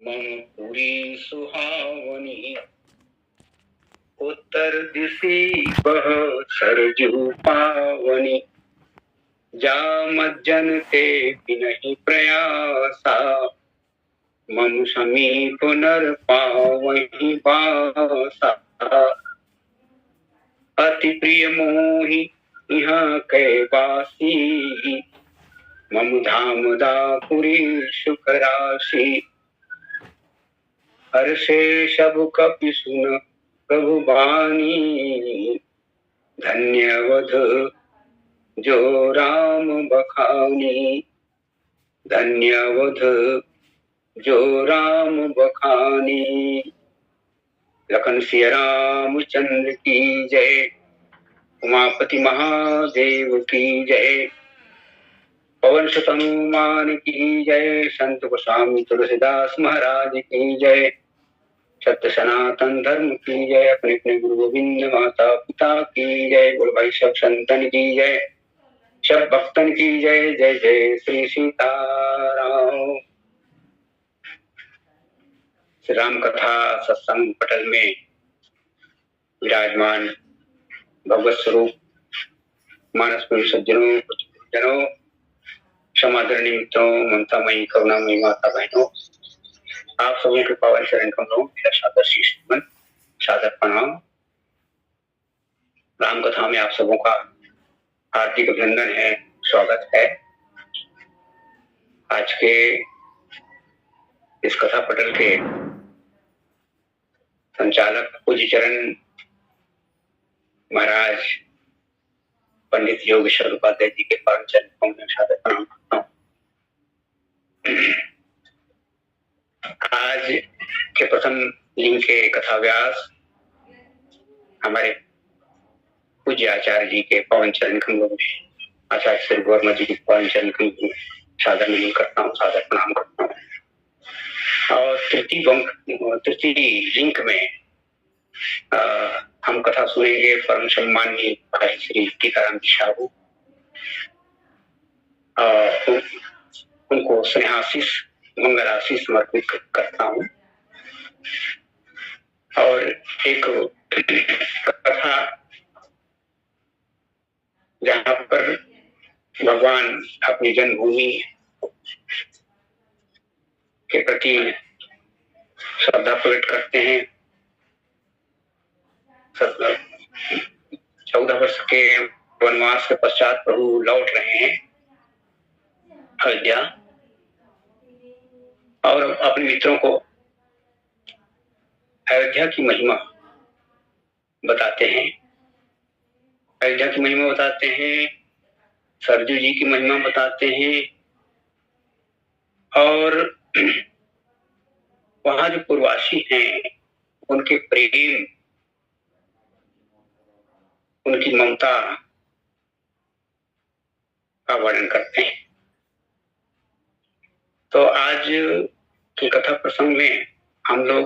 मन पूरी सुहावनी, उत्तर दिशि बह सरजू पावनी। जामज्जन ते बिनहि प्रयासा, मनु समीप नर पावहि बासा। अति प्रिय मोहि यहाँ कैवासी, मम धाम दापुरी सुख राशि। हर्षे सब कपि सुन प्रभु बानी, धन्यवध जो राम बखानी। धन्यवध जो राम बखानी। लखन सिया रामचंद्र की जय, उमापति महादेव की जय। पवन सुत हनुमान की जय, संत गोस्वामी तुलसीदास महाराज की जय। सत्य सनातन धर्म की जय, अपने अपने गुरु गोविंद माता पिता की जय। बोल भाई सब संतन की जय, सब भक्तन की जय। जय जय श्री सीताराम। श्री राम कथा सत्संग पटल में विराजमान भगवत स्वरूप मानस में सज्जनों जनों, समादरणीय मित्रों, ममतामयी करुणामयी माता बहनों, आप सबों के पावन चरण कमलों मेरा सादर शीश नमन, सादर प्रणाम। राम कथा में आप सबों का हार्दिक अभिनंदन है, स्वागत है। आज के इस कथा पटल के संचालक पूज्य चरण महाराज पंडित योगेश्वर उपाध्याय जी के पावन चरणों में सादर प्रणाम करता हूँ। आज के प्रथम लिंग के कथा व्यास हमारे पूज्य आचार्य जी के पावन चरण कमलों में, आचार्य श्री गौरमा जी के पावन चरण कमलों में सादर नमन करता हूँ, सादर प्रणाम करता हूँ। और तृतीय लिंक में हम कथा सुनेंगे परम सम्माननीय भाई श्री टीकाराम जी साहू। उनको स्नेहाशीष मंगलाशीष समर्पित करता हूँ। और एक कथा जहाँ पर भगवान अपनी जन्मभूमि के प्रति श्रद्धा प्रकट करते हैं। 14 वर्ष के वनवास के पश्चात प्रभु लौट रहे हैं अयोध्या, और अपने मित्रों को अयोध्या की महिमा बताते हैं। अयोध्या की महिमा बताते हैं, सरजू जी की महिमा बताते हैं, और वहां जो पूर्ववासी हैं उनके प्रेम, उनकी ममता का वर्णन करते हैं। तो आज की कथा प्रसंग में हम लोग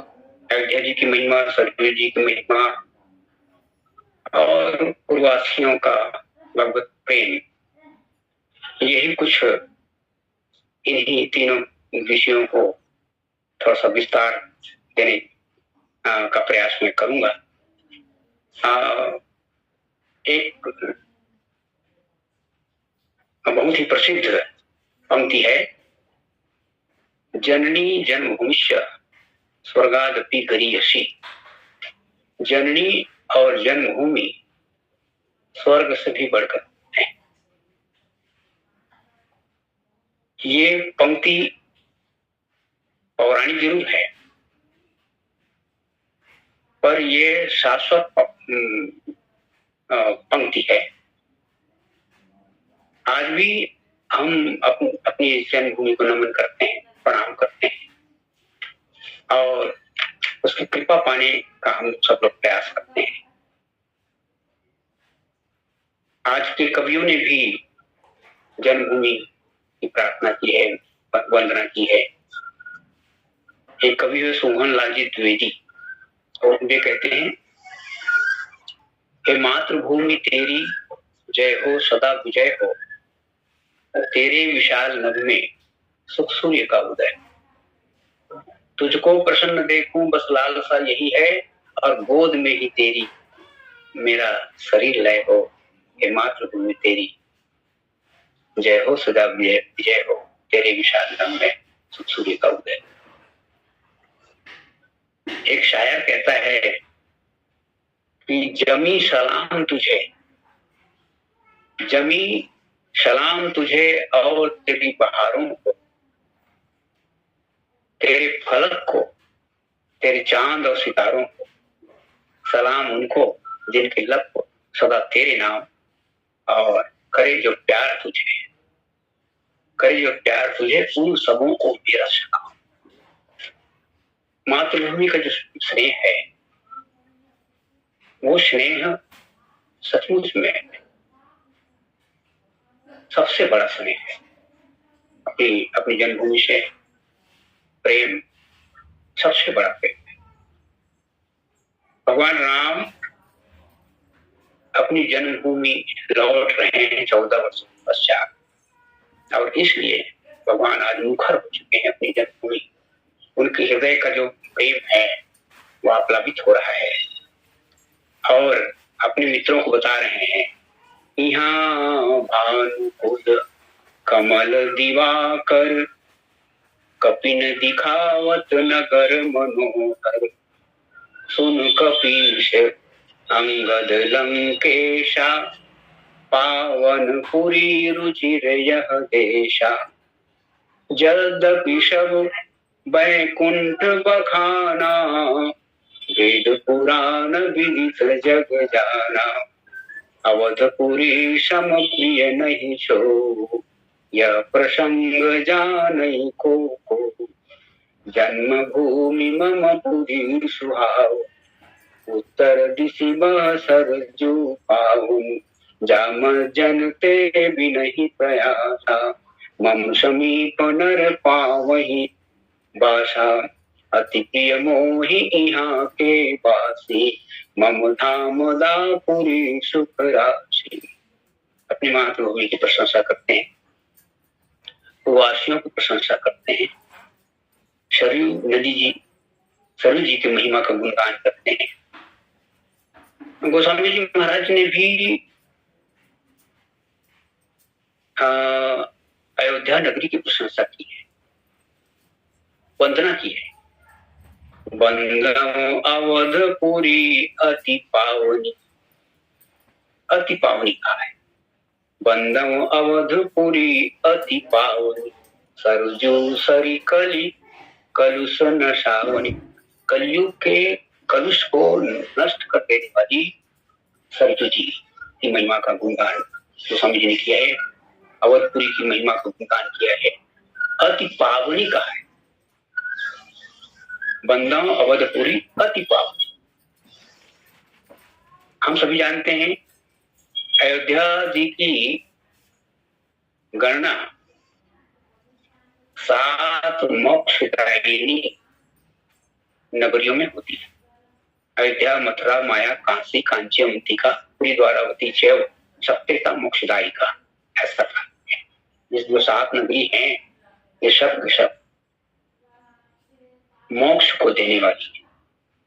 अयोध्या जी की महिमा, सरजू जी की महिमा और पूर्ववासियों का भगवत प्रेम, यही कुछ इन्हीं तीनों विषयों को थोड़ा सा विस्तार देने का प्रयास मैं करूंगा। एक बहुत ही प्रसिद्ध पंक्ति है, जननी जन्मभूमिश्च स्वर्गादपि गरीयसी। जननी और जन्मभूमि स्वर्ग से भी बढ़कर है। ये पंक्ति पौराणिक जरूर है, पर ये शाश्वत पंक्ति है। आज भी हम अपनी जन्मभूमि को नमन करते हैं, प्रणाम करते हैं, और उसकी कृपा पाने का हम सब लोग प्रयास करते हैं। आज के कवियों ने भी जन्मभूमि की प्रार्थना की है, वंदना की है। एक कवि है सुमन लाल जी द्विवेदी, और वे कहते हैं, हे मातृभूमि तेरी जय हो सदा विजय हो, तेरे विशाल नभ में सुख सूर्य का उदय। तुझको प्रसन्न देखूं बस लालसा यही है, और गोद में ही तेरी मेरा शरीर लय हो, हे मातृभूमि तेरी जय हो, सदा विजय विजय हो, तेरे विशाल रंग में सूर्य का उदय। एक शायर कहता है कि जमी सलाम तुझे, जमी सलाम तुझे और तेरी बहारों को, तेरे फलक को, तेरे चांद और सितारों को, सलाम उनको जिनके लब को सदा तेरे नाम, और करे जो प्यार तुझे, करे जो प्यार तुझे उन सबों को मेरा सलाम। मातृभूमि का जो स्नेह है वो स्नेह सचमुच में सबसे बड़ा स्नेह है। अपनी अपनी जन्मभूमि से प्रेम सबसे बड़ा प्रेम है। भगवान राम अपनी जन्मभूमि लौट रहे हैं 14 वर्षों के पश्चात, और इसलिए भगवान आज मुखर हो चुके हैं अपनी जन्मभूमि। उनके हृदय का जो प्रेम है वो आप्लावित हो रहा है, और अपने मित्रों को बता रहे हैं, यहाँ भानुकुल कमल दिवाकर, कपिन दिखावत नगर मनोहर, सुन कपीश अंगद लंकेशा, पावनपुरी रुचिर यह देशा, जद्यपि सब बैकुंठ बखाना, वेद पुराण विदित जग जाना, अवधपुरी सम प्रिय नहीं छो, यह प्रसंग जानई को, जन्मभूमि मम पुरी सुहाव, उत्तर दिशि सरजू पाऊ, जाम जनते बिनहि प्रयासा, मम समीप नर पावहि बासा, अति प्रिय मोहि यहाँ के वासी, मम धाम दापुरी सुख राशि। अपनी मातृभूमि की प्रशंसा करते हैं, वासियों की प्रशंसा करते हैं, सरयू नदी जी, सरयू जी की महिमा का गुणगान करते हैं। गोस्वामी जी महाराज ने भी अयोध्या नगरी की प्रशंसा की है, वंदना की है। बंदम अवधपुरी अति पावनी, अति पावनी कहा है। बंदम अवधपुरी अति पावनी, सरजू सरी कली कलुष नशावनी, कलयुग के कलुष को नष्ट कर देने वाली सरजू जी की महिमा का गुणगान गोस्वामी जी ने किया है। अवधपुरी की महिमा का गुणगान किया है, अति पावनी कहा है। बंदम अवधपुरी अति पावनी। हम सभी जानते हैं अयोध्या जी की गणना 7 मोक्षदायिनी नगरियों में होती है। अयोध्या, मथुरा, माया, काशी, कांची, अवंतिका, पुरी, द्वारावती, चैव, सप्तेता, मोक्षदायिका, ऐसा था। ये जो 7 नगरी हैं ये सब मोक्ष को देने वाली है,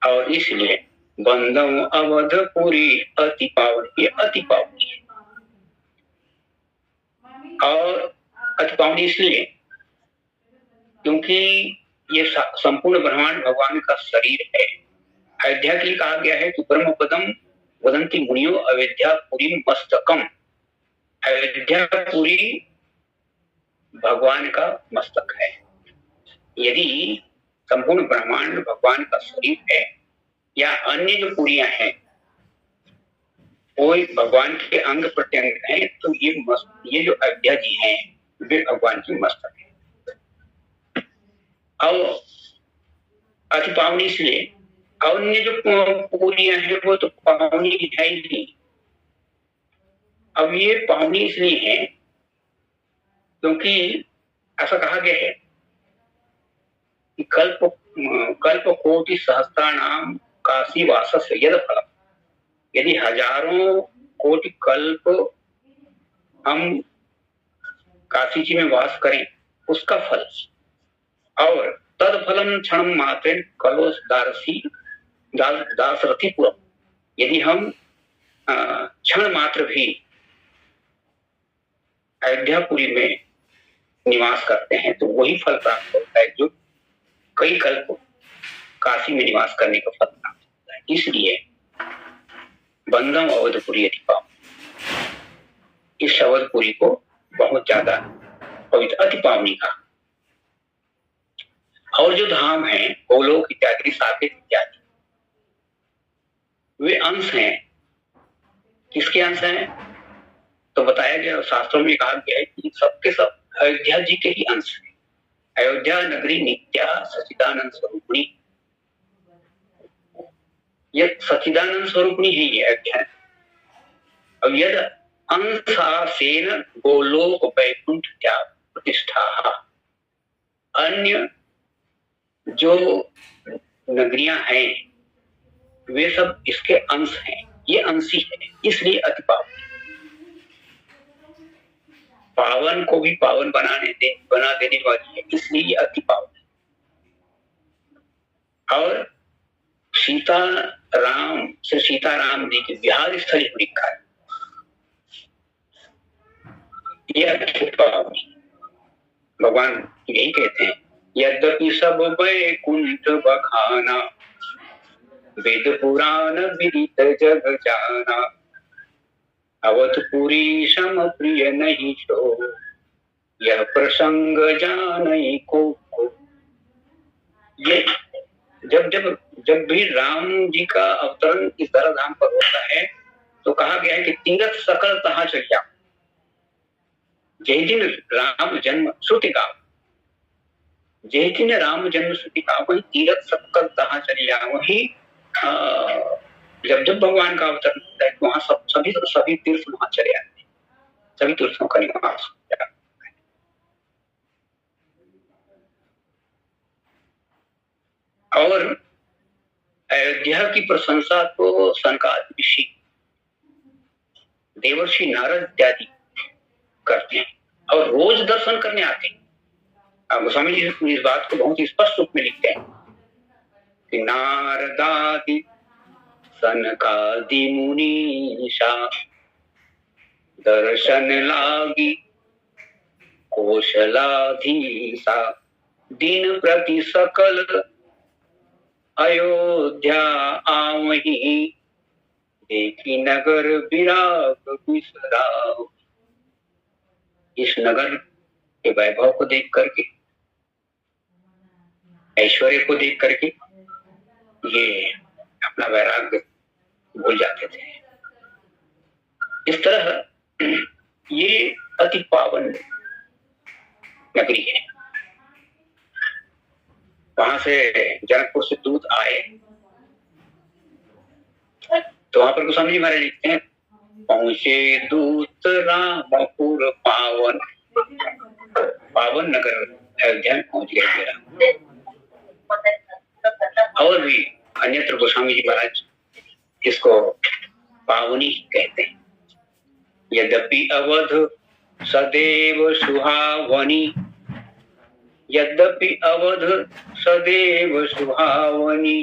और इसलिए बंदम अवधपुरी अति पावनी, ये अति पावनी है। और अति पावनी इसलिए क्योंकि ये संपूर्ण ब्रह्मांड भगवान का शरीर है। अयोध्या के लिए कहा गया है कि ब्रह्म पदम वदंती मुनियो अयोध्यापुरी मस्तकम, अयोध्यापुरी भगवान का मस्तक है। यदि संपूर्ण ब्रह्मांड भगवान का शरीर है या अन्य जो पुरियां हैं वो भगवान के अंग प्रत्यंग हैं, तो ये जो अयोध्या जी हैं वे भगवान की मस्तक है। और अति पावनी इसलिए, अन्य जो पुरियां हैं वो तो पावनी है ही नहीं। अब ये पावनी इसलिए है क्योंकि ऐसा कहा गया है कि कल्प कोटि सहस्त्राणाम काशी वासस्य यद फलम, यदि हजारों कोटि कल्प हम काशी जी में वास करें उसका फल, और तद फलम क्षण मात्र कलो दासरथीपुरम। यदि हम क्षण मात्र भी अयोध्यापुरी में निवास करते हैं तो वही फल प्राप्त होता है जो कई कल्प काशी में निवास करने का फल प्राप्त होता है। इसलिए बंदम अवधपुरी अति पावन, इस अवधपुरी को बहुत ज्यादा पवित्र अति पावनी का। और जो धाम है गोलोक इत्यादि साकेत इत्यादि, वे अंश हैं। किसके अंश हैं? तो बताया गया, शास्त्रों में कहा गया है कि सबके सब अयोध्या जी के ही अंश हैं। अयोध्या नगरी नित्या सच्चिदानंद स्वरूपिणी, यह सच्चिदानंद स्वरूपिणी है ये अयोध्या। अब यद अंशासेन गोलोक वैकुंठ प्रतिष्ठा, अन्य जो नगरियां हैं वे सब इसके अंश हैं, ये अंशी है, इसलिए अति पावन। पावन को भी पावन बना देने वाली है, इसलिए ये अति पावन है। और श्री सीताराम जी की विहार स्थली परीक्षा है, ये अति पावन। भगवान यही कहते हैं, यद्यपि सब वैकुंठ बखाना, वेद पुराण विदित जग जाना, अवधपुरी सम प्रिय नहीं सो, यह प्रसंग जानई को। ये जब भी राम जी का अवतरण इस धराधाम पर होता है तो कहा गया है कि तीरथ सकल तहा चलिया। जय दिन राम जन्म श्रुति गाव, जय दिन राम जन्म श्रुति गाव, वही तीरथ सकल तहा चलिया। वही जब भगवान का अवतरण होता है तो वहां सभी तीर्थ वहां चले आते हैं, सभी तीर्थों का निवास हो जाता है। और अयोध्या की प्रशंसा तो सनकादिक ऋषि, देवर्षि नारद इत्यादि करते हैं और रोज दर्शन करने आते हैं। अब गोस्वामी जी इस बात को बहुत स्पष्ट रूप में लिखते हैं कि नारदादि सनकादि मुनीषा, दर्शन लागी कौशलाधीशा, दिन प्रति सकल अयोध्या आवही, देखी नगर विराग बिसराव। इस नगर के वैभव को देख करके, ऐश्वर्य को देख करके ये अपना वैराग्य भूल जाते थे। इस तरह ये अति पावन नगरी है। वहां से जनकपुर से दूत आए तो वहां पर गोस्वामी जी महाराज लिखते हैं, पहुंचे दूत रामपुर पावन, पावन नगर अयोध्या में पहुंच गए मेरा। और भी अन्यत्र गोस्वामी जी महाराज इसको पावनी कहते हैं। यद्यपि अवध सदैव सुहावनी, यद्यपि अवध सदैव सुहावनी,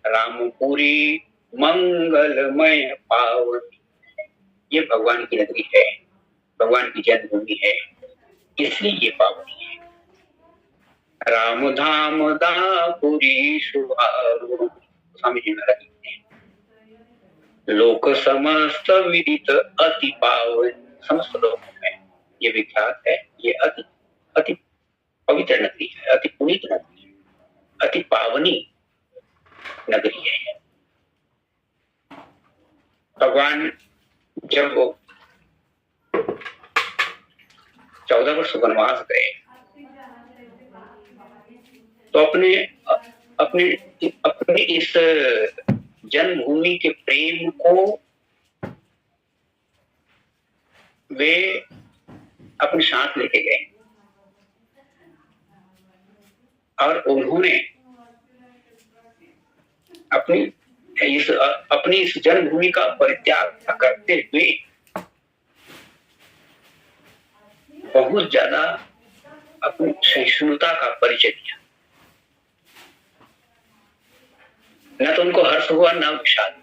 रामपुरी मंगलमय पावनी। ये भगवान की नगरी है, भगवान की जन्मभूमि है, इसलिए ये पावनी है। राम धाम दापुरी सुहावनी, स्वामी जी महाराज लोक समस्त विदित अति पावन, समस्त लोकों में ये विख्यात है। ये अति अति पवित्र नगरी है, अति पुनीत नगरी है, अति पावनी नगरी है। भगवान जब वो 14 वर्ष वनवास गए तो अपने इस जन्मभूमि के प्रेम को वे अपने साथ लेके गए और उन्होंने अपनी इस जन्मभूमि का परित्याग करते हुए बहुत ज्यादा अपनी सहिष्णुता का परिचय दिया। न तो उनको हर्ष हुआ न विषाद।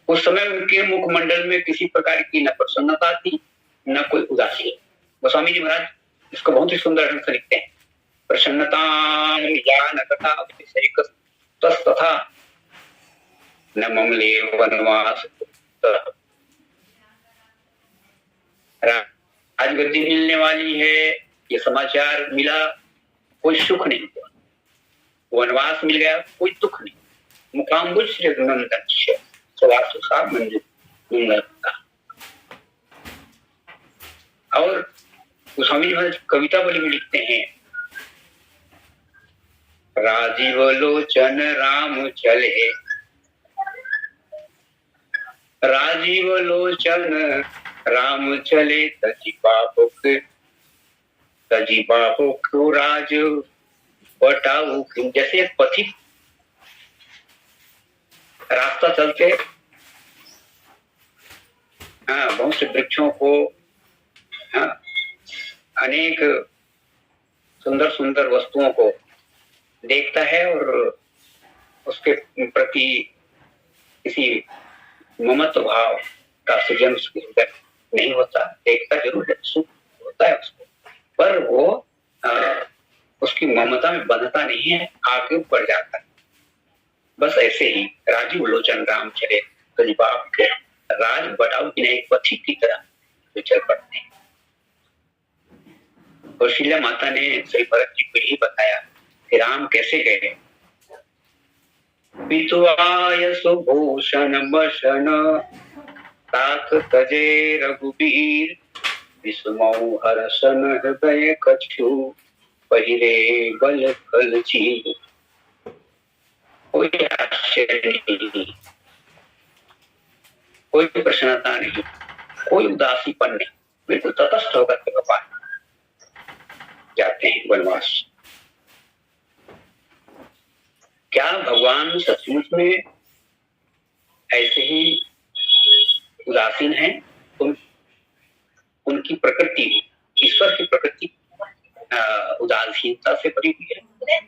उस समय उनके मुखमंडल में किसी प्रकार की न प्रसन्नता थी न कोई उदासी। गोस्वामी जी महाराज इसको बहुत ही सुंदर ढंग से लिखते हैं। प्रसन्नता तथा न ममले वनवास। राजगद्दी मिलने वाली है ये समाचार मिला, कोई सुख नहीं हुआ। वनवास मिल गया, कोई दुख नहीं। मुकाम्बुज श्री नंदन और गोस्वामी जी महाराज कविता बोली में लिखते हैं, राजीव लोचन राम चले, राजीव लोचन राम चले, तजी बाबुक राज बटाऊ। जैसे एक पथिक रास्ता चलते बहुत से वृक्षों को अनेक सुंदर सुंदर वस्तुओं को देखता है और उसके प्रति किसी ममत्व भाव का सृजन उसके अंदर नहीं होता। देखता जरूर है, सुख होता है उसको, पर वो उसकी ममता में बंधता नहीं है, आगे बढ़ जाता है। बस ऐसे ही राजीव लोचन राम चले, बाप के राज बटाऊ की नहीं पथिक की तरह वे चल पड़ते हैं। और शीला माता ने श्री भरत जी को यही बताया कि राम कैसे गए। पितुआय सुभूषण बसन ताक तजे रघुबीर, विस्मौ हरसन हृदय कछु पहिरे बल कल चीर। कोई आश्चर्य नहीं, कोई प्रसन्नता नहीं, कोई उदासीपन नहीं, बिल्कुल तटस्थ होकर के भगवान जाते हैं वनवास। क्या भगवान सचमुच में ऐसे ही उदासीन हैं? उनकी प्रकृति, ईश्वर की प्रकृति उदासीनता से भरी हुई है?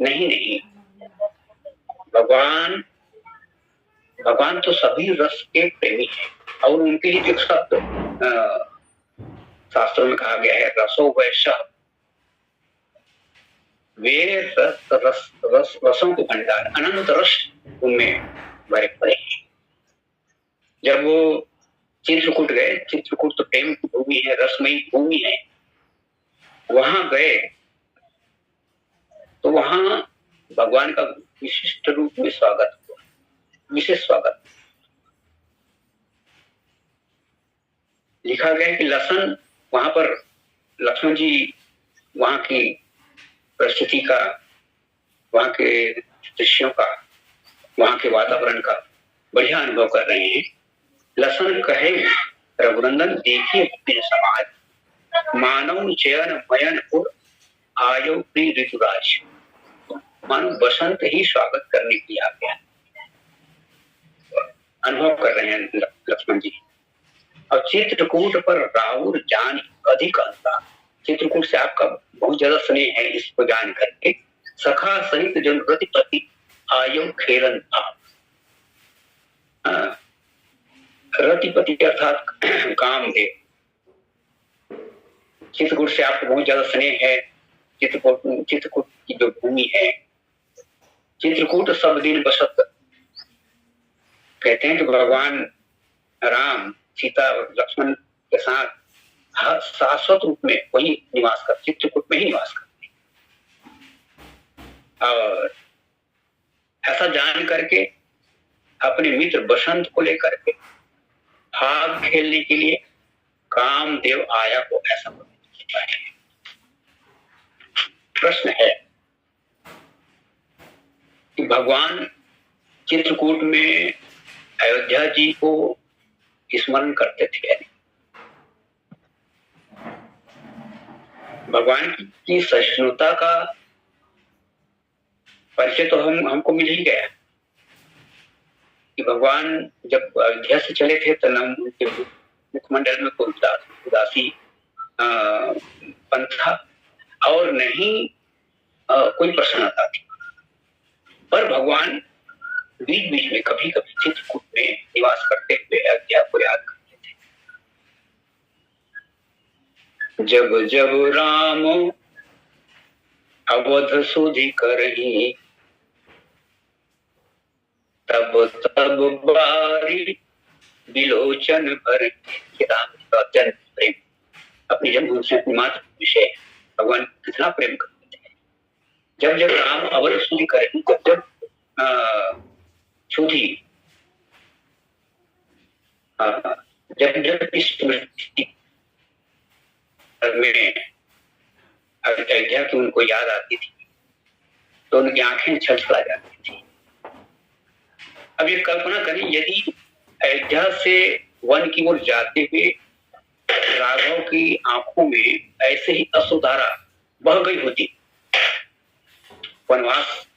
नहीं, भगवान तो सभी रस के प्रेमी हैं और उनके लिए जो शब्द शास्त्रों में कहा गया है, रसो वैश्य, वे रसों के भंडार, अनंत रस उनमें भरे पड़े हैं। जब वो चित्रकूट गए, चित्रकूट तो प्रेम की भूमि है, रसमयी भूमि है, वहां गए तो वहां भगवान का विशिष्ट रूप में स्वागत हुआ, विशेष स्वागत। लिखा गया कि लसन वहां पर लक्ष्मण जी वहां की परिस्थिति का, वहां के दृश्यों का, वहां के वातावरण का बढ़िया अनुभव कर रहे हैं। लसन कहे रघुनंदन देखिए विपिन समाज, मानव चयन मयन पुर आयो प्रिय ऋतुराज। मानो बसंत ही स्वागत करने के लिए आ गया, अनुभव कर रहे हैं लक्ष्मण जी। और चित्रकूट पर राहुल जान अधिक अंता, चित्रकूट से आपका बहुत ज्यादा स्नेह है, इसको जान करके सखा सहित जन रतिपति आयो खेलन था। रतिपति अर्थात कामदेव, चित्रकूट से आपको बहुत ज्यादा स्नेह है। चित्रकूट की जो भूमि है, चित्रकूट सब दिन बसत। कहते हैं कि भगवान राम सीता और लक्ष्मण के साथ शाश्वत रूप में वही निवास कर, चित्रकूट में ही निवास करते। और ऐसा जान करके अपने मित्र बसंत को लेकर के भाग खेलने के लिए कामदेव आया को ऐसा है। प्रश्न है कि भगवान चित्रकूट में अयोध्या जी को स्मरण करते थे। भगवान की सहिष्णुता का परिचय तो हमको मिल ही गया कि भगवान जब अयोध्या से चले थे तो न उनके मुखमंडल में कोई उदासी पन था और नहीं कोई प्रसन्नता थी। पर भगवान बीच बीच में कभी कभी चित्रकूट में निवास करते हुए अयोध्या को याद करते थे। जब जब राम अवध सुधि करही, तब तब बारी बिलोचन भर। राम का जन्म प्रेम, अपनी जन्मभूमि से अपनी मातृभूमि से भगवान कितना प्रेम करते थे। जब जब राम अवध सुधि करें, जब जब सुधि जब जब इस स्मृति में अयोध्या की उनको याद आती थी तो उनकी आंखें छलछला जाती थी। अब ये कल्पना करें, यदि अयोध्या से वन की ओर जाते हुए राघव की आंखों में ऐसे ही अश्रुधारा बह गई होती। वनवास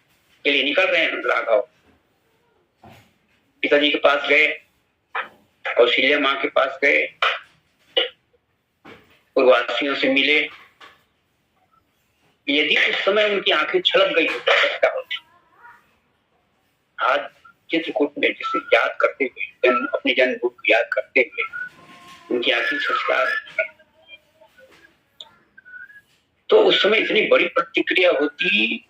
के लिए निकल रहे हैं राघव, पिताजी के पास गए, कौशल्या माँ के पास गए, पूर्ववासियों से मिले। यदि उस समय उनकी आंखें छलक गई होती तो क्या होता? आज चित्रकूट में जिसे याद करते हुए, अपनी जन्मभूमि को याद करते हुए उनकी आंखें छलका, तो उस समय इतनी बड़ी प्रतिक्रिया होती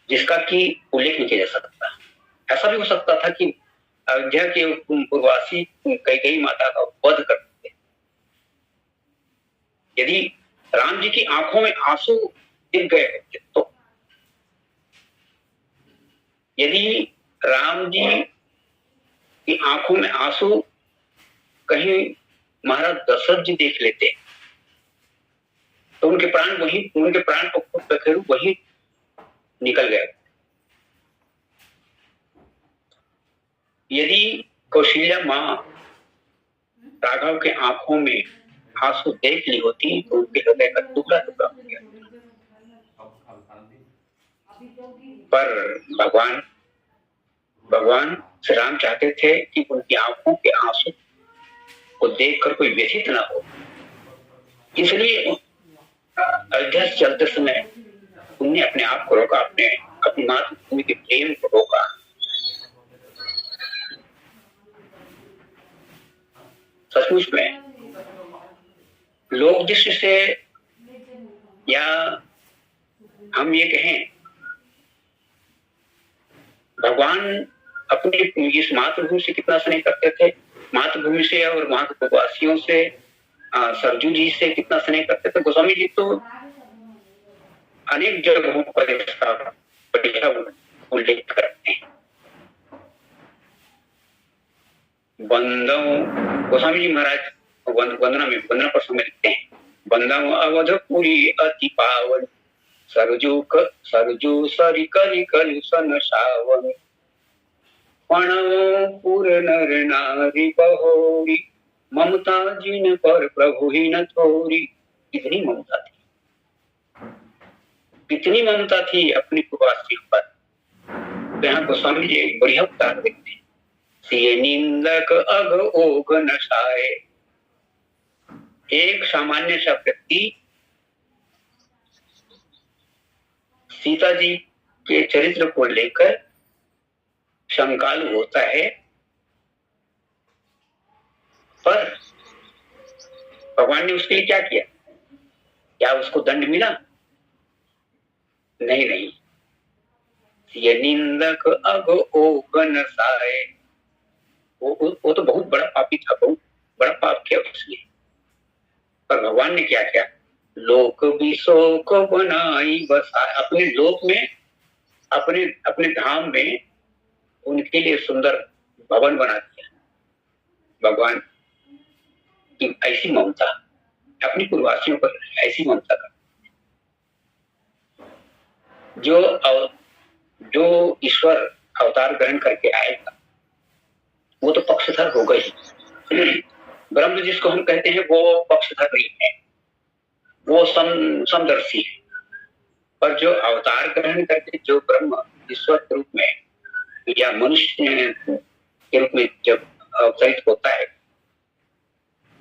जिसका कि उल्लेख नहीं किया जा सकता। ऐसा भी हो सकता था कि अयोध्या के पूर्ववासी कई माता का वध करते। यदि राम जी की आंखों में आंसू दिख गए होते तो, यदि राम जी की आंखों में आंसू कहीं महाराज दशरथ जी देख लेते तो उनके प्राण पखेरु वही निकल गए। यदि कौशल्या माँ राघव के आंखों में आंसू देख ली होती तो उनके हृदय का टुकड़ा टुकड़ा हो गया। पर भगवान श्री राम चाहते थे कि उनकी आंखों के आंसू को देखकर कोई व्यथित ना हो, इसलिए अयोध्या से चलते समय उन्हें अपने आप को रोका, अपनी मातृभूमि के प्रेम को रोका। सचमुच में लोक दृष्टि से या हम ये कहें, भगवान अपनी इस मातृभूमि से कितना स्नेह करते थे, मातृभूमि से और वहां के वासियों से, सरजू जी से कितना स्नेह करते थे। गोस्वामी जी तो अनेक जगहों पर इसका बढ़िया उल्लेख करते हैं। गोस्वामी जी महाराज वंदना पर समय लिखते हैं, बंदव अवधपुरी अति पावन, सरजू सरि करि कलि सन सावन, पणपुर नर नारी बहोरी, ममता जिन पर प्रभु ही न थोरी। कितनी ममता थी, कितनी ममता थी अपनी प्रवासियों पर। यहाँ गोस्वामी जी एक बढ़िया उदाहरण देखते हैं, सिय निंदक अग ओग नशाए। एक सामान्य सा व्यक्ति सीता जी के चरित्र को लेकर शंकालु होता है, पर भगवान ने उसके लिए क्या किया? क्या उसको दंड मिला? नहीं। ये निंदक अग ओग नसाए, वो तो बहुत बड़ा पापी था, बहुत बड़ा पाप किया उसने। पर भगवान ने क्या किया? लोक विशोक बनाई बसाए। अपने लोक में, अपने धाम में उनके लिए सुंदर भवन बना दिया। भगवान की ऐसी ममता, अपनी पूर्ववासियों पर ऐसी ममता का, जो ईश्वर अवतार ग्रहण करके आएगा वो तो पक्षधर होगा ही। ब्रह्म जिसको हम कहते हैं वो पक्षधर नहीं है, वो समदर्शी है। पर जो अवतार ग्रहण करके जो ब्रह्म ईश्वर के रूप में या मनुष्य के रूप में जब अवतरित होता है,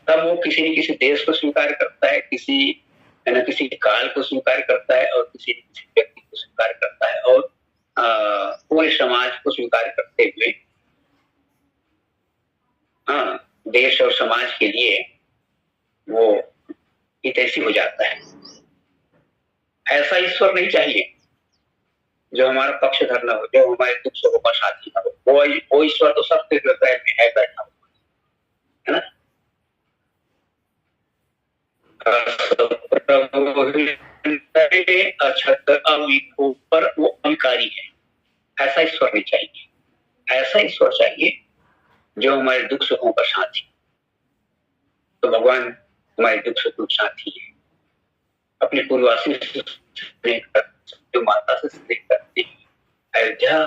तब वो किसी न किसी देश को स्वीकार करता है, किसी काल को स्वीकार करता है और किसी व्यक्ति को स्वीकार करता है। और पूरे समाज को स्वीकार करते हुए, हाँ, देश और समाज के लिए वो हितैषी हो जाता है। ऐसा ईश्वर नहीं चाहिए जो हमारा पक्षधर न हो, जो हमारे दुख सुखों का साथी न हो। वो ईश्वर तो सबके हृदय में है बैठा हुआ, है ना। अछत अविको पर वो अविकारी है, ऐसा ईश्वर नहीं चाहिए। ऐसा ईश्वर चाहिए जो हमारे दुख सुखों का साथी। तो भगवान हमारे दुख सुखों का साथी है। अपनी पूर्ववासी से स्नेह करते, जो माता से स्नेह करते हैं, अयोध्या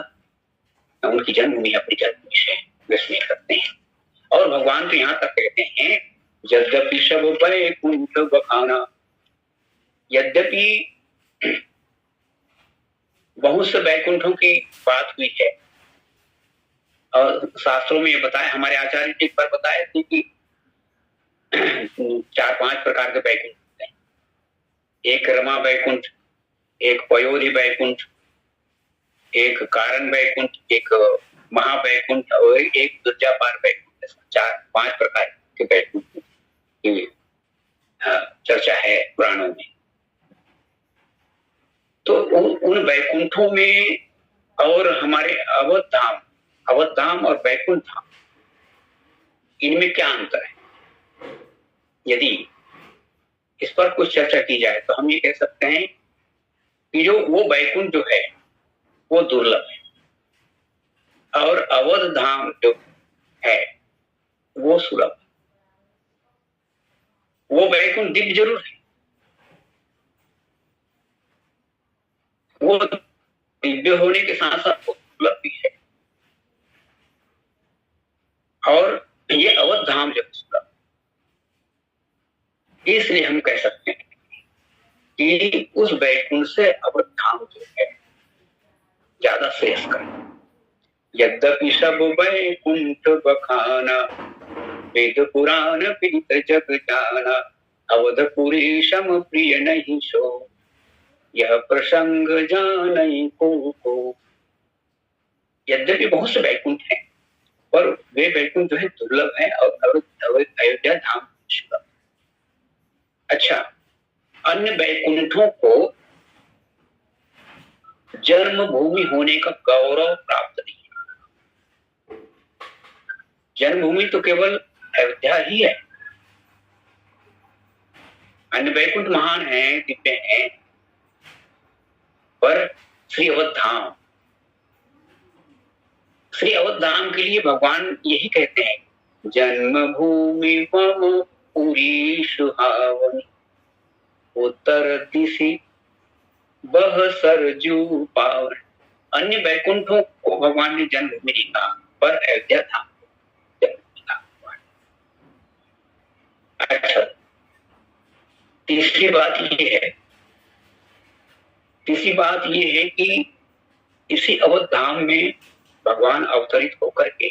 उनकी जन्मभूमि, अपनी जन्मभूमि से वे स्नेह करते हैं। और भगवान तो यहाँ तक कहते हैं, यद्यपि सब वैकुंठ बखाना, यद्यपि बहुत से वैकुंठों की बात हुई है और शास्त्रों में ये बताया, हमारे आचार्य जी पर बताए थे कि 4-5 प्रकार के वैकुंठ होते हैं। एक रमा वैकुंठ, एक पयोधि वैकुंठ, एक कारण वैकुंठ, एक महावैकुंठ और एक दुर्जापार वैकुंठ। 4-5 प्रकार के वैकुंठ की चर्चा है पुराणों में। तो उन वैकुंठों में और हमारे अवध धाम और वैकुंठ धाम, इनमें क्या अंतर है? यदि इस पर कुछ चर्चा की जाए तो हम ये कह सकते हैं कि जो वो वैकुंठ जो है वो दुर्लभ है और अवध धाम जो है वो सुलभ। वो वैकुंठ दिव्य जरूर है, वो दिव्य होने के साथ साथ सुलभ भी है। और ये अवध धाम जो सुलभ, इसलिए हम कह सकते हैं कि उस वैकुंठ से अवध धाम जो है ज्यादा श्रेयस्कर। यद्यपि सब वैकुंठ बखाना, वेद पुराण पीत जग जाना, अवधपुरी सम प्रिय नहीं सो, यह प्रसंग जानई को। यद्यपि बहुत से वैकुंठ हैं, पर वे वैकुंठ जो है दुर्लभ है और अयोध्या धाम सुलभ। अच्छा, अन्य वैकुंठों को जन्मभूमि होने का गौरव प्राप्त नहीं है। जन्मभूमि तो केवल अयोध्या ही है। अन्य वैकुंठ महान है, दिव्य है, पर श्री अवध धाम के लिए भगवान यही कहते हैं, जन्मभूमि मम पुरी सुहावनी, उत्तर दिशि बह सरजू पावन। अन्य वैकुंठों को भगवान ने जन्मभूमि नहीं कहा, पर अयोध्या धाम को जन्मभूमि कहा। अच्छा, तीसरी बात ये है कि इसी अवध धाम में भगवान अवतरित होकर के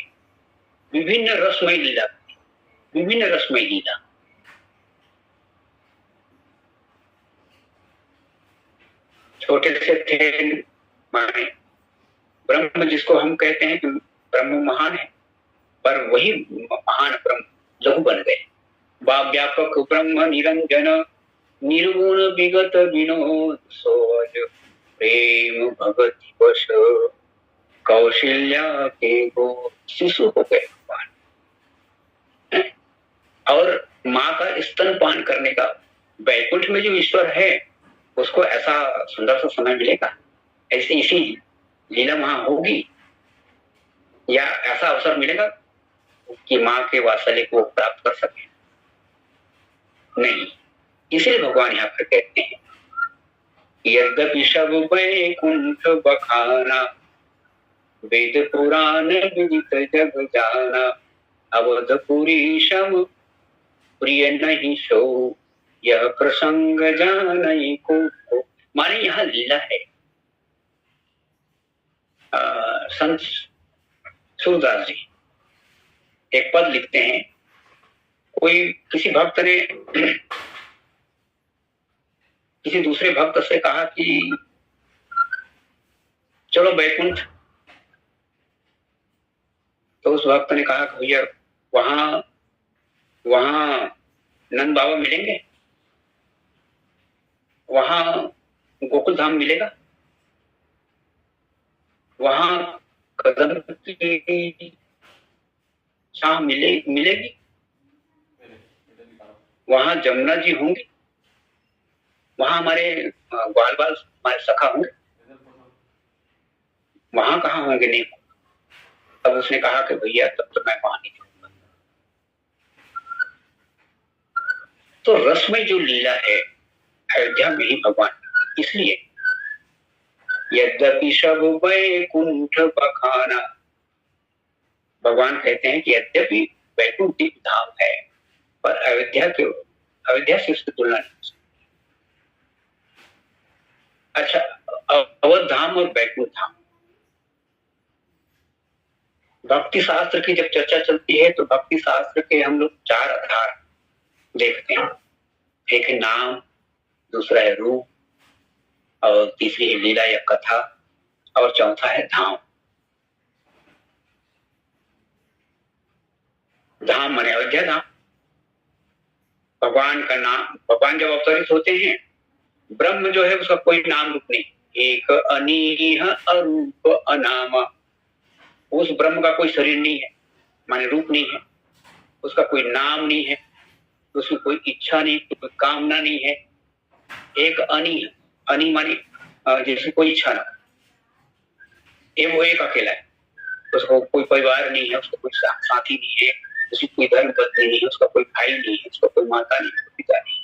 विभिन्न रसमय लीला, छोटे से थे माने ब्रह्म, जिसको हम कहते हैं कि ब्रह्म महान है, पर वही महान ब्रह्म लघु बन गए। व्यापक ब्रह्म निरंजन, निर्गुण विगत विनोद सोज, प्रेम भगति वश, कौशल्या के गो शिशु हो गए भगवान। और माँ का स्तनपान करने का, वैकुंठ में जो ईश्वर है उसको ऐसा सुंदर सा समय मिलेगा, ऐसी इसी लीला वहां होगी, या ऐसा अवसर मिलेगा कि माँ के वात्सल्य को प्राप्त कर सके? नहीं। इसलिए भगवान यहाँ पर कहते हैं, यद्यपि सब वैकुंठ बखाना, वेद पुराण विदित जग जाना, अवधपुरी सम प्रिय नहीं सो, यह प्रसंग जानई को। माने यहाँ लीला है। संत सूरदास जी एक पद लिखते हैं, कोई किसी भक्त ने किसी दूसरे भक्त से कहा कि चलो वैकुंठ तो उस भक्त ने कहा कि भैया वहां वहां नंद बाबा मिलेंगे, वहां गोकुल धाम मिलेगा, वहां कदम की छाह मिलेगी, वहां जमुना जी होंगे, वहां हमारे ग्वाल बाल हमारे सखा होंगे, वहां कहाँ होंगे? नहीं। तब उसने कहा कि भैया तब तो मैं वहां नहीं जाऊंगा। तो रसमय जो लीला है अयोध्या में ही भगवान, इसलिए यद्यपि सब वैकुंठ बखाना, भगवान कहते हैं कि यद्यपि वैकुंठ दिव्य धाम है पर अयोध्या से उसकी तुलना नहीं। अच्छा, अवध धाम और वैकुंठ धाम, भक्ति शास्त्र की जब चर्चा चलती है तो भक्ति शास्त्र के हम लोग 4 आधार देखते हैं। एक है नाम, दूसरा है रूप, और तीसरी है लीला या कथा, और चौथा है धाम। धाम माने अयोध्या धाम। भगवान का नाम, भगवान जब अवतरित होते हैं, ब्रह्म जो है उसका कोई नाम रूप नहीं, एक अनीह अरूप अनामा। उस ब्रह्म का कोई शरीर नहीं है, माने रूप नहीं है, उसका कोई नाम नहीं है, उसकी कोई इच्छा नहीं, कोई कामना नहीं है। एक अनीह, अनी मानी जिसकी कोई इच्छा ना, वो एक अकेला है, उसको कोई परिवार नहीं है, उसका कोई साथी नहीं है, उसकी कोई धर्म पत्नी नहीं है, उसका कोई भाई नहीं है, उसका कोई माता नहीं है, पिता नहीं,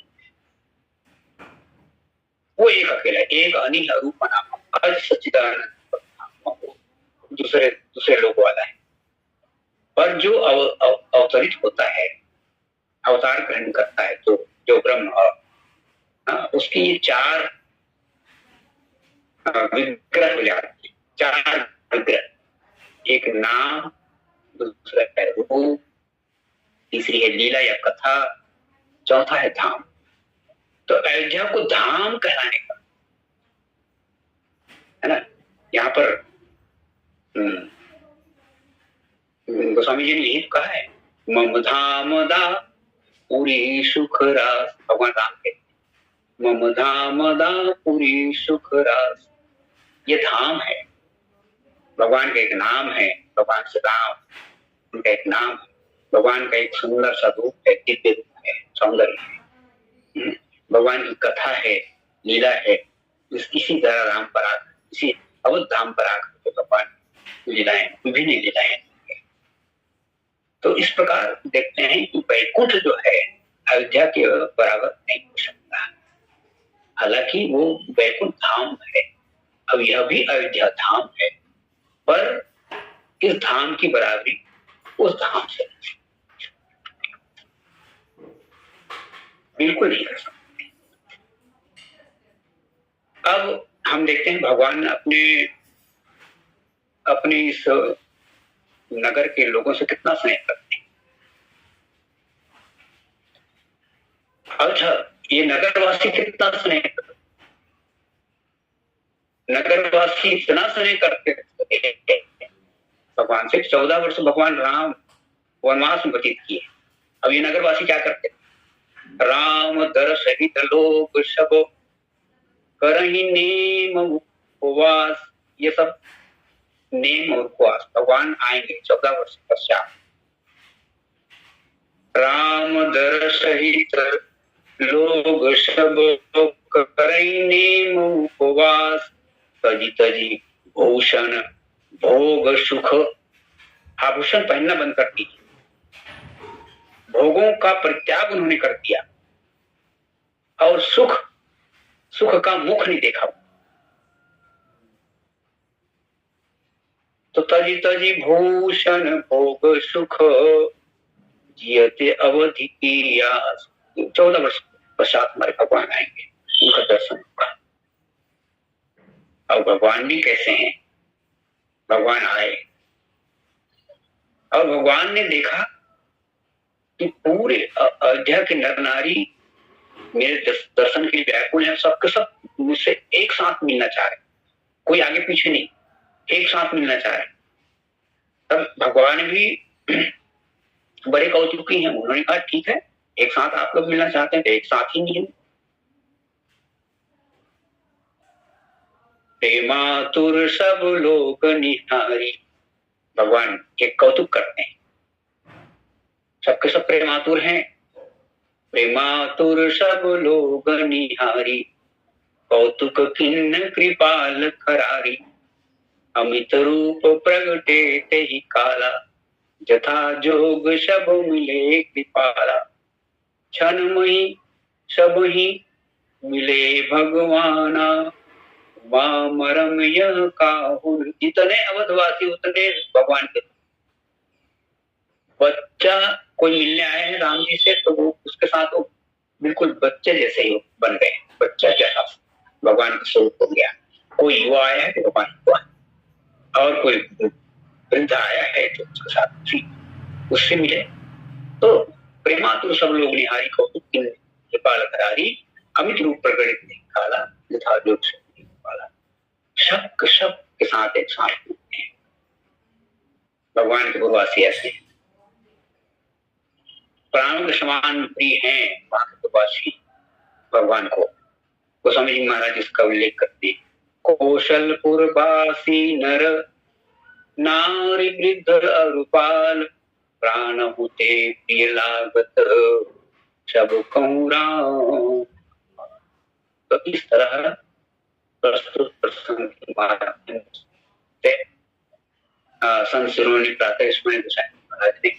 वो एक अकेला है, एक अनीह अरूप नाम अज सच्चिदानंद, दूसरे दूसरे लोग वाला है। पर जो अवतरित होता है, अवतार ग्रहण करता है, तो जो ब्रह्म उसकी ये 4 विग्रह हो जाते हैं, 4 विग्रह, एक नाम, दूसरा है रूप, तीसरी है लीला या कथा, चौथा है धाम। तो अयोध्या को धाम कहलाने का है ना। यहाँ पर गोस्वामी जी ने यही कहा है, मम धाम दा पूरी सुख रास, भगवान राम के मम धाम दा पूरी सुख रास, ये धाम है। भगवान का एक नाम है, भगवान श्री राम, उनका एक नाम है, भगवान का एक सुंदर सा रूप है, दिव्य रूप है, सौंदर्य है, भगवान की कथा है, लीला है। इसी तरह राम पर आकर, इसी अवध धाम पर आकर भगवान लीलाएं, विभिन्न लीलाएं। तो इस प्रकार देखते हैं कि वैकुंठ जो है अयोध्या के बराबर नहीं हो सकता, हालांकि वो वैकुंठ धाम है। अब यह भी अयोध्या धाम है, पर इस धाम की बराबरी उस धाम से बिल्कुल नहीं कर सकते। अब हम देखते हैं भगवान अपने इस नगर के लोगों से कितना स्नेह करते हैं। अच्छा, ये नगरवासी कितना स्नेह करते, नगरवासी इतना स्नेह करते भगवान से। 14 वर्ष भगवान राम वनवास में व्यतीत किए। अब ये नगरवासी क्या करते, राम दर सहित लोग सब करहि नेम उपवास, ये सब नेम और उपवास। भगवान आएंगे 14 वर्ष पश्चात, राम दर सहित लोग सब करहि नेम उपवास, तजी तजी भूषण भोग सुख, आभूषण पहनना बंद कर दिए, भोगों का परित्याग उन्होंने कर दिया, और सुख का मुख नहीं देखा। तो तजी तजी भूषण भोग सुख, जियते अवधि की आस। 14 वर्ष पश्चात हमारे भगवान आएंगे, उनका दर्शन होगा। और भगवान भी कैसे हैं, भगवान आए और भगवान ने देखा कि पूरे अयोध्या के नर नारी मेरे दर्शन के लिए व्याकुल है, सबके सब मुझसे एक साथ मिलना चाह रहे, कोई आगे पीछे नहीं, एक साथ मिलना चाह रहे। तब भगवान भी बड़े कौतुकी हैं, उन्होंने कहा ठीक है, एक साथ आप लोग मिलना चाहते हैं तो एक साथ ही मिले। प्रेमातुर सब लोग निहारी, भगवान एक कौतुक करते हैं, सबके सब प्रेमातुर हैं। प्रेमातुर सब लोग निहारी, कौतुक किन्न कृपाल करारी। अमित रूप प्रगटे ते ही काला, जथा जोग सब मिले कृपाला। क्षण मही सब ही मिले भगवाना, वामरम यह काहुर। जितने अवधवासी उतने भगवान के। बच्चा कोई मिलने आए हैं राम जी से तो वो उसके साथ वो बिल्कुल बच्चे जैसे ही बन गए, बच्चा जैसा भगवान का स्वरूप हो गया। कोई युवा आया है तो भगवान हुआ, और कोई वृद्ध आया है तो उसके साथ उससे मिले। तो प्रेमातुर सब लोग निहारी, कौतुक कृपाल करारी। अमित रूप प्रकट काला, यथा जोग वाला। सब सब के साथ एक साथ हैं। भगवान के पूर्वासी ऐसे प्राणों के समान प्रिय हैं वहां के पूर्वासी भगवान को। गोस्वामी जी महाराज इसका उल्लेख करते हैं। कौशलपुरवासी नर नारी वृद्ध अरुपाल, प्राण होते प्रिय लागत सब कहूँ राम। तो इस तरह प्रस्तुत प्रसंग के माध्यम से संत शिरोमणि प्रातः स्मरण गोसाई महाराज ने